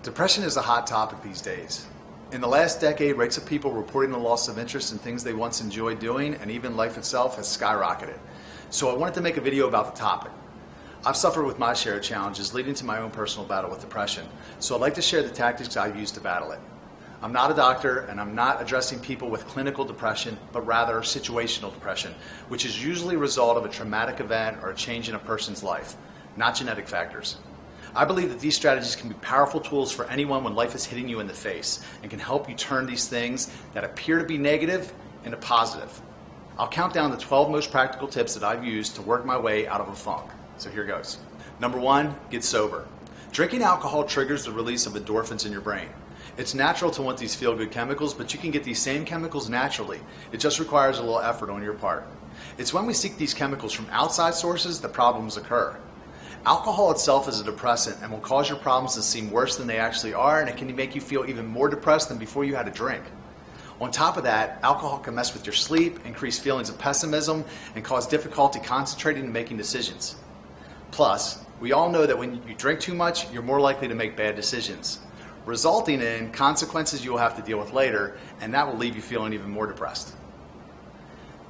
Depression is a hot topic these days. In the last decade, rates of people reporting the loss of interest in things they once enjoyed doing and even life itself has skyrocketed. So I wanted to make a video about the topic. I've suffered with my share of challenges leading to my own personal battle with depression, so I'd like to share the tactics I've used to battle it. I'm not a doctor and I'm not addressing people with clinical depression, but rather situational depression, which is usually a result of a traumatic event or a change in a person's life, not genetic factors. I believe that these strategies can be powerful tools for anyone when life is hitting you in the face and can help you turn these things that appear to be negative into positive. I'll count down the 12 most practical tips that I've used to work my way out of a funk. So here goes. Number 1, get sober. Drinking alcohol triggers the release of endorphins in your brain. It's natural to want these feel-good chemicals, but you can get these same chemicals naturally. It just requires a little effort on your part. It's when we seek these chemicals from outside sources that problems occur. Alcohol itself is a depressant and will cause your problems to seem worse than they actually are, and it can make you feel even more depressed than before you had a drink. On top of that, alcohol can mess with your sleep, increase feelings of pessimism, and cause difficulty concentrating and making decisions. Plus, we all know that when you drink too much, you're more likely to make bad decisions, resulting in consequences you will have to deal with later, and that will leave you feeling even more depressed.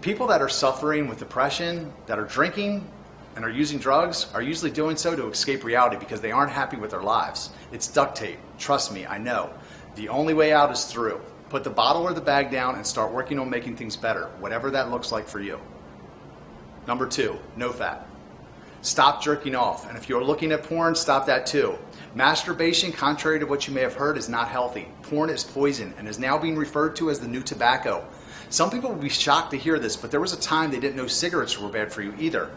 People that are suffering with depression, that are drinking, and are using drugs are usually doing so to escape reality because they aren't happy with their lives. It's duct tape. Trust me, I know. The only way out is through. Put the bottle or the bag down and start working on making things better, whatever that looks like for you. Number 2, no fat. Stop jerking off, and if you're looking at porn, stop that too. Masturbation, contrary to what you may have heard, is not healthy. Porn is poison and is now being referred to as the new tobacco. Some people will be shocked to hear this, but there was a time they didn't know cigarettes were bad for you either.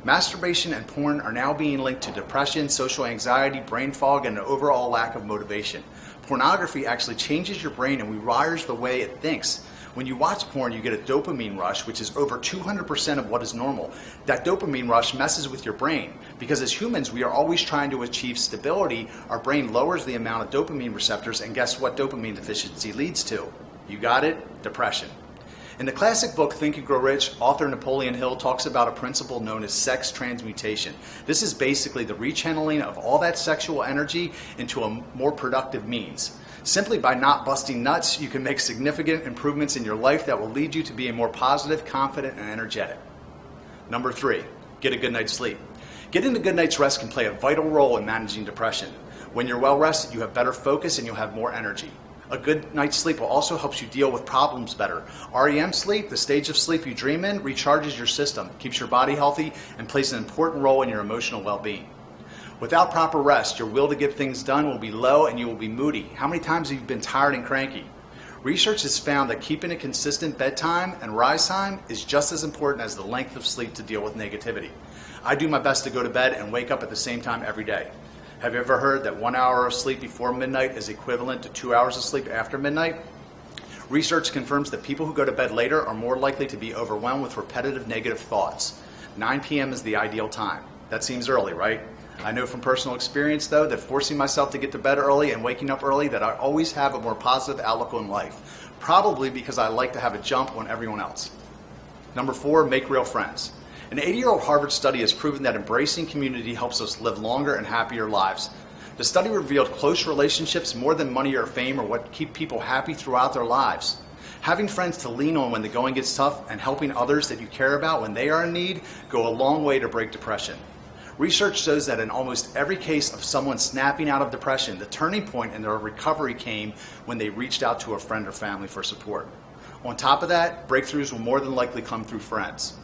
Masturbation and porn are now being linked to depression, social anxiety, brain fog, and an overall lack of motivation. Pornography actually changes your brain and rewires the way it thinks. When you watch porn, you get a dopamine rush, which is over 200% of what is normal. That dopamine rush messes with your brain because as humans, we are always trying to achieve stability. Our brain lowers the amount of dopamine receptors, and guess what dopamine deficiency leads to? You got it? Depression. In the classic book, Think and Grow Rich, author Napoleon Hill talks about a principle known as sex transmutation. This is basically the rechanneling of all that sexual energy into a more productive means. Simply by not busting nuts, you can make significant improvements in your life that will lead you to be a more positive, confident, and energetic. Number 3, get a good night's sleep. Getting a good night's rest can play a vital role in managing depression. When you're well rested, you have better focus and you'll have more energy. A good night's sleep will also help you deal with problems better. REM sleep, the stage of sleep you dream in, recharges your system, keeps your body healthy, and plays an important role in your emotional well-being. Without proper rest, your will to get things done will be low and you will be moody. How many times have you been tired and cranky? Research has found that keeping a consistent bedtime and rise time is just as important as the length of sleep to deal with negativity. I do my best to go to bed and wake up at the same time every day. Have you ever heard that 1 hour of sleep before midnight is equivalent to 2 hours of sleep after midnight? Research confirms that people who go to bed later are more likely to be overwhelmed with repetitive negative thoughts. 9 p.m. is the ideal time. That seems early, right? I know from personal experience, though, that forcing myself to get to bed early and waking up early, that I always have a more positive outlook on life. Probably because I like to have a jump on everyone else. Number 4, make real friends. An 80-year-old Harvard study has proven that embracing community helps us live longer and happier lives. The study revealed close relationships more than money or fame are what keep people happy throughout their lives. Having friends to lean on when the going gets tough and helping others that you care about when they are in need go a long way to break depression. Research shows that in almost every case of someone snapping out of depression, the turning point in their recovery came when they reached out to a friend or family for support. On top of that, breakthroughs will more than likely come through friends.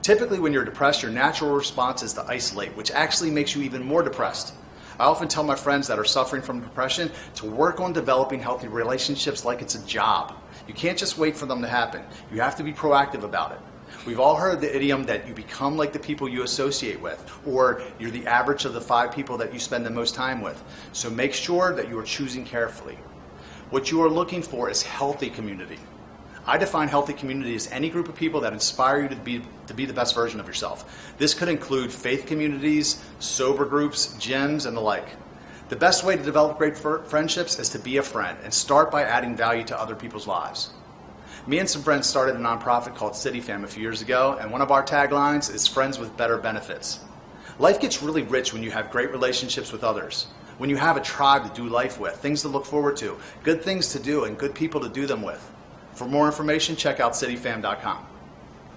Typically, when you're depressed, your natural response is to isolate, which actually makes you even more depressed. I often tell my friends that are suffering from depression to work on developing healthy relationships like it's a job. You can't just wait for them to happen. You have to be proactive about it. We've all heard the idiom that you become like the people you associate with, or you're the average of the 5 people that you spend the most time with. So make sure that you are choosing carefully. What you are looking for is healthy community. I define healthy community as any group of people that inspire you to be the best version of yourself. This could include faith communities, sober groups, gyms, and the like. The best way to develop great friendships is to be a friend and start by adding value to other people's lives. Me and some friends started a nonprofit called City Fam a few years ago, and one of our taglines is friends with better benefits. Life gets really rich when you have great relationships with others. when you have a tribe to do life with, things to look forward to, good things to do, and good people to do them with. For more information, check out cityfam.com.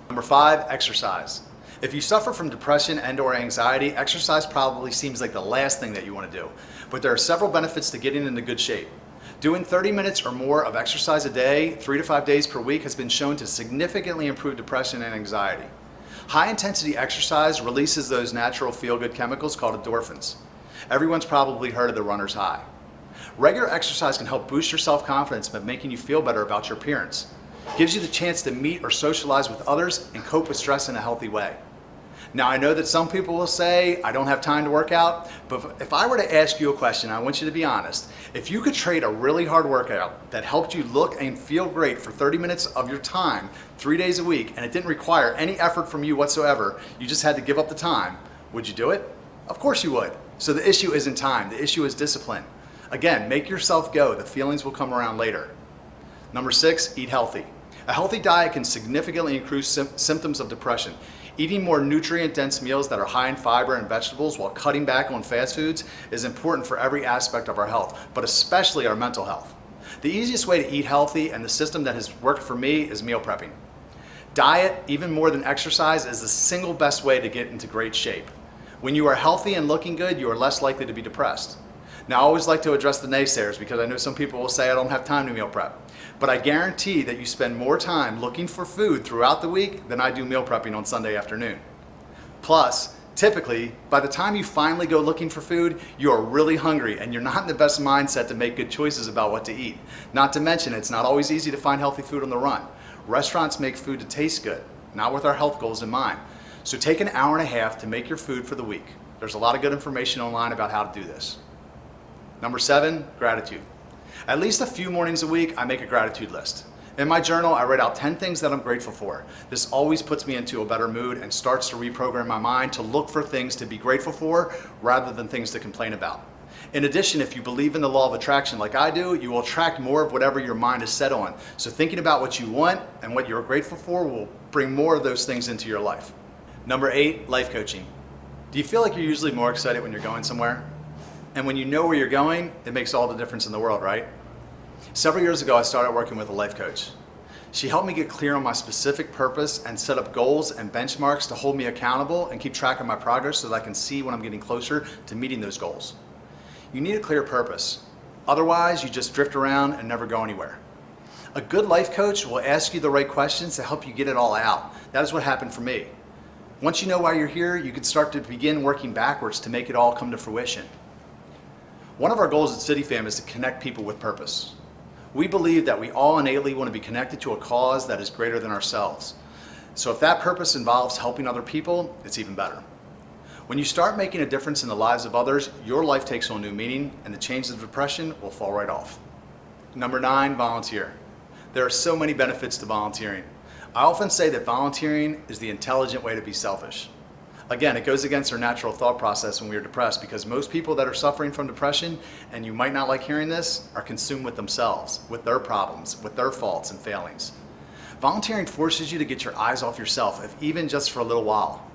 Number 5, exercise. If you suffer from depression and/or anxiety, exercise probably seems like the last thing that you want to do. But there are several benefits to getting into good shape. Doing 30 minutes or more of exercise a day, 3 to 5 days per week, has been shown to significantly improve depression and anxiety. High-intensity exercise releases those natural feel-good chemicals called endorphins. Everyone's probably heard of the runner's high. Regular exercise can help boost your self-confidence by making you feel better about your appearance. Gives you the chance to meet or socialize with others and cope with stress in a healthy way. Now, I know that some people will say, I don't have time to work out, but if I were to ask you a question, I want you to be honest. If you could trade a really hard workout that helped you look and feel great for 30 minutes of your time, 3 days a week, and it didn't require any effort from you whatsoever, you just had to give up the time, would you do it? Of course you would. So the issue isn't time, the issue is discipline. Again, make yourself go, the feelings will come around later. Number 6, eat healthy. A healthy diet can significantly increase symptoms of depression. Eating more nutrient-dense meals that are high in fiber and vegetables while cutting back on fast foods is important for every aspect of our health, but especially our mental health. The easiest way to eat healthy and the system that has worked for me is meal prepping. Diet, even more than exercise, is the single best way to get into great shape. When you are healthy and looking good, you are less likely to be depressed. Now, I always like to address the naysayers because I know some people will say I don't have time to meal prep. But I guarantee that you spend more time looking for food throughout the week than I do meal prepping on Sunday afternoon. Plus, typically, by the time you finally go looking for food, you are really hungry and you're not in the best mindset to make good choices about what to eat. Not to mention, it's not always easy to find healthy food on the run. Restaurants make food to taste good, not with our health goals in mind. So take an hour and a half to make your food for the week. There's a lot of good information online about how to do this. Number 7, gratitude. At least a few mornings a week, I make a gratitude list. In my journal, I write out 10 things that I'm grateful for. This always puts me into a better mood and starts to reprogram my mind to look for things to be grateful for rather than things to complain about. In addition, if you believe in the law of attraction like I do, you will attract more of whatever your mind is set on. So thinking about what you want and what you're grateful for will bring more of those things into your life. Number 8, life coaching. Do you feel like you're usually more excited when you're going somewhere? And when you know where you're going, it makes all the difference in the world, right? Several years ago, I started working with a life coach. She helped me get clear on my specific purpose and set up goals and benchmarks to hold me accountable and keep track of my progress so that I can see when I'm getting closer to meeting those goals. You need a clear purpose. Otherwise, you just drift around and never go anywhere. A good life coach will ask you the right questions to help you get it all out. That is what happened for me. Once you know why you're here, you can start to begin working backwards to make it all come to fruition. One of our goals at CityFam is to connect people with purpose. We believe that we all innately want to be connected to a cause that is greater than ourselves. So if that purpose involves helping other people, it's even better. When you start making a difference in the lives of others, your life takes on new meaning and the chains of depression will fall right off. Number 9, volunteer. There are so many benefits to volunteering. I often say that volunteering is the intelligent way to be selfish. Again, it goes against our natural thought process when we are depressed because most people that are suffering from depression, and you might not like hearing this, are consumed with themselves, with their problems, with their faults and failings. Volunteering forces you to get your eyes off yourself, if even just for a little while.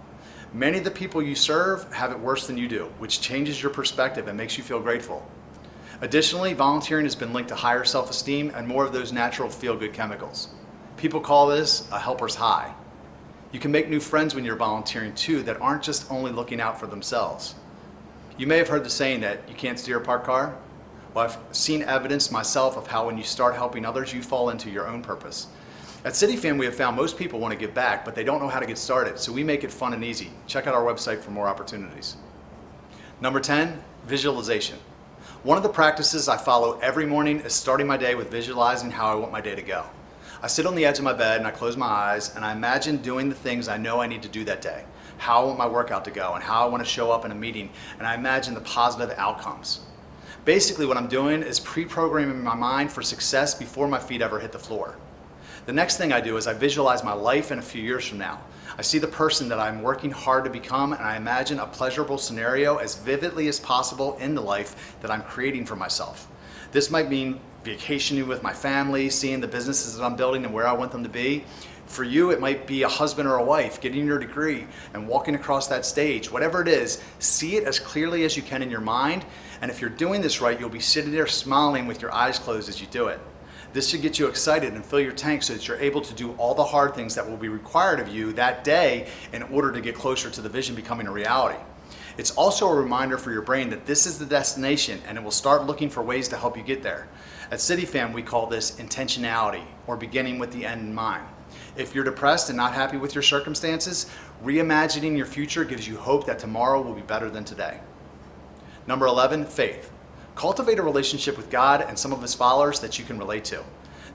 Many of the people you serve have it worse than you do, which changes your perspective and makes you feel grateful. Additionally, volunteering has been linked to higher self-esteem and more of those natural feel-good chemicals. People call this a helper's high. You can make new friends when you're volunteering too that aren't just only looking out for themselves. You may have heard the saying that you can't steer a parked car. Well, I've seen evidence myself of how when you start helping others, you fall into your own purpose. At CityFam, we have found most people want to give back, but they don't know how to get started, so we make it fun and easy. Check out our website for more opportunities. Number 10, visualization. One of the practices I follow every morning is starting my day with visualizing how I want my day to go. I sit on the edge of my bed and I close my eyes and I imagine doing the things I know I need to do that day, how I want my workout to go and how I want to show up in a meeting, and I imagine the positive outcomes. Basically what I'm doing is pre-programming my mind for success before my feet ever hit the floor. The next thing I do is I visualize my life in a few years from now. I see the person that I'm working hard to become and I imagine a pleasurable scenario as vividly as possible in the life that I'm creating for myself. This might mean vacationing with my family, seeing the businesses that I'm building and where I want them to be, For you, it might be a husband or a wife getting your degree and walking across that stage. Whatever it is, see it as clearly as you can in your mind. And if you're doing this right, you'll be sitting there smiling with your eyes closed as you do it. This should get you excited and fill your tank so that you're able to do all the hard things that will be required of you that day in order to get closer to the vision becoming a reality. It's also a reminder for your brain that this is the destination, and it will start looking for ways to help you get there. At CityFam, we call this intentionality, or beginning with the end in mind. If you're depressed and not happy with your circumstances, reimagining your future gives you hope that tomorrow will be better than today. Number 11, faith. Cultivate a relationship with God and some of His followers that you can relate to.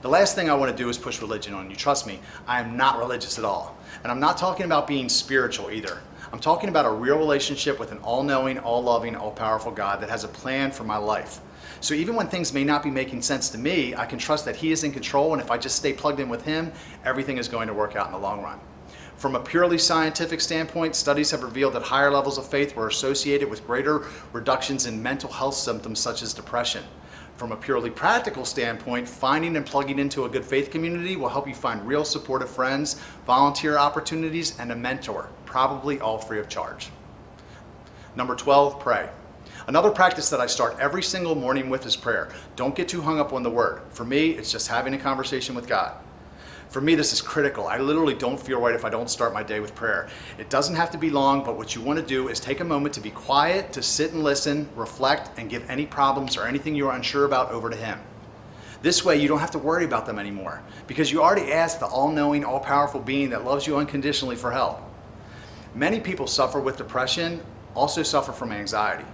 The last thing I want to do is push religion on you. Trust me, I am not religious at all. And I'm not talking about being spiritual either. I'm talking about a real relationship with an all-knowing, all-loving, all-powerful God that has a plan for my life. So even when things may not be making sense to me, I can trust that He is in control, and if I just stay plugged in with Him, everything is going to work out in the long run. From a purely scientific standpoint, studies have revealed that higher levels of faith were associated with greater reductions in mental health symptoms such as depression. From a purely practical standpoint, finding and plugging into a good faith community will help you find real supportive friends, volunteer opportunities, and a mentor, probably all free of charge. Number 12, pray. Another practice that I start every single morning with is prayer. Don't get too hung up on the word. For me, it's just having a conversation with God. For me, this is critical. I literally don't feel right if I don't start my day with prayer. It doesn't have to be long, but what you want to do is take a moment to be quiet, to sit and listen, reflect, and give any problems or anything you are unsure about over to Him. This way, you don't have to worry about them anymore, because you already asked the all-knowing, all-powerful being that loves you unconditionally for help. Many people suffer with depression, also suffer from anxiety.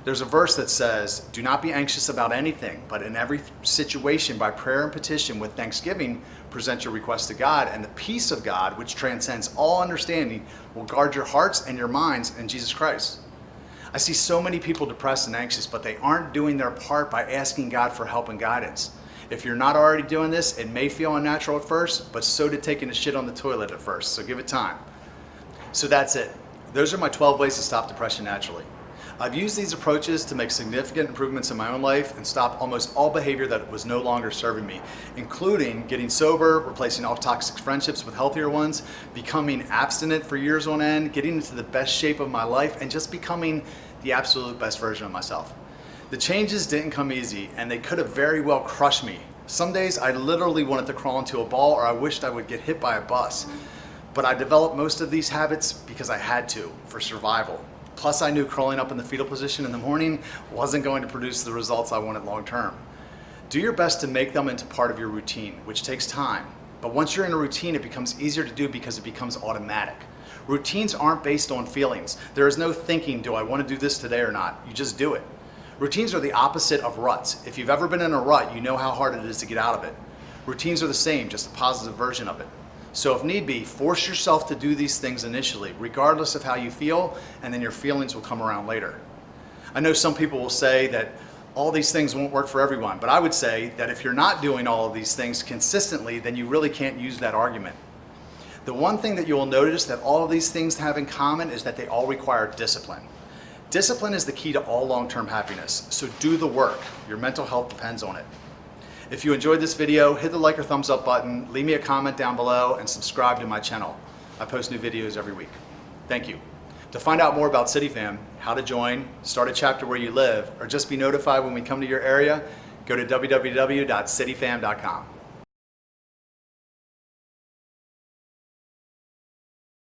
There's a verse that says, "Do not be anxious about anything, but in every situation by prayer and petition with thanksgiving, present your request to God, and the peace of God, which transcends all understanding, will guard your hearts and your minds in Jesus Christ." I see so many people depressed and anxious, but they aren't doing their part by asking God for help and guidance. If you're not already doing this, it may feel unnatural at first, but so did taking a shit on the toilet at first, so give it time. So that's it. Those are my 12 ways to stop depression naturally. I've used these approaches to make significant improvements in my own life and stop almost all behavior that was no longer serving me, including getting sober, replacing all toxic friendships with healthier ones, becoming abstinent for years on end, getting into the best shape of my life, and just becoming the absolute best version of myself. The changes didn't come easy, and they could have very well crushed me. Some days I literally wanted to crawl into a ball, or I wished I would get hit by a bus. But I developed most of these habits because I had to, for survival. Plus, I knew crawling up in the fetal position in the morning wasn't going to produce the results I wanted long term. Do your best to make them into part of your routine, which takes time. But once you're in a routine, it becomes easier to do because it becomes automatic. Routines aren't based on feelings. There is no thinking, do I want to do this today or not? You just do it. Routines are the opposite of ruts. If you've ever been in a rut, you know how hard it is to get out of it. Routines are the same, just a positive version of it. So if need be, force yourself to do these things initially, regardless of how you feel, and then your feelings will come around later. I know some people will say that all these things won't work for everyone, but I would say that if you're not doing all of these things consistently, then you really can't use that argument. The one thing that you will notice that all of these things have in common is that they all require discipline. Discipline is the key to all long-term happiness, so do the work. Your mental health depends on it. If you enjoyed this video, hit the like or thumbs up button, leave me a comment down below, and subscribe to my channel. I post new videos every week. Thank you. To find out more about CityFam, how to join, start a chapter where you live, or just be notified when we come to your area, go to www.cityfam.com.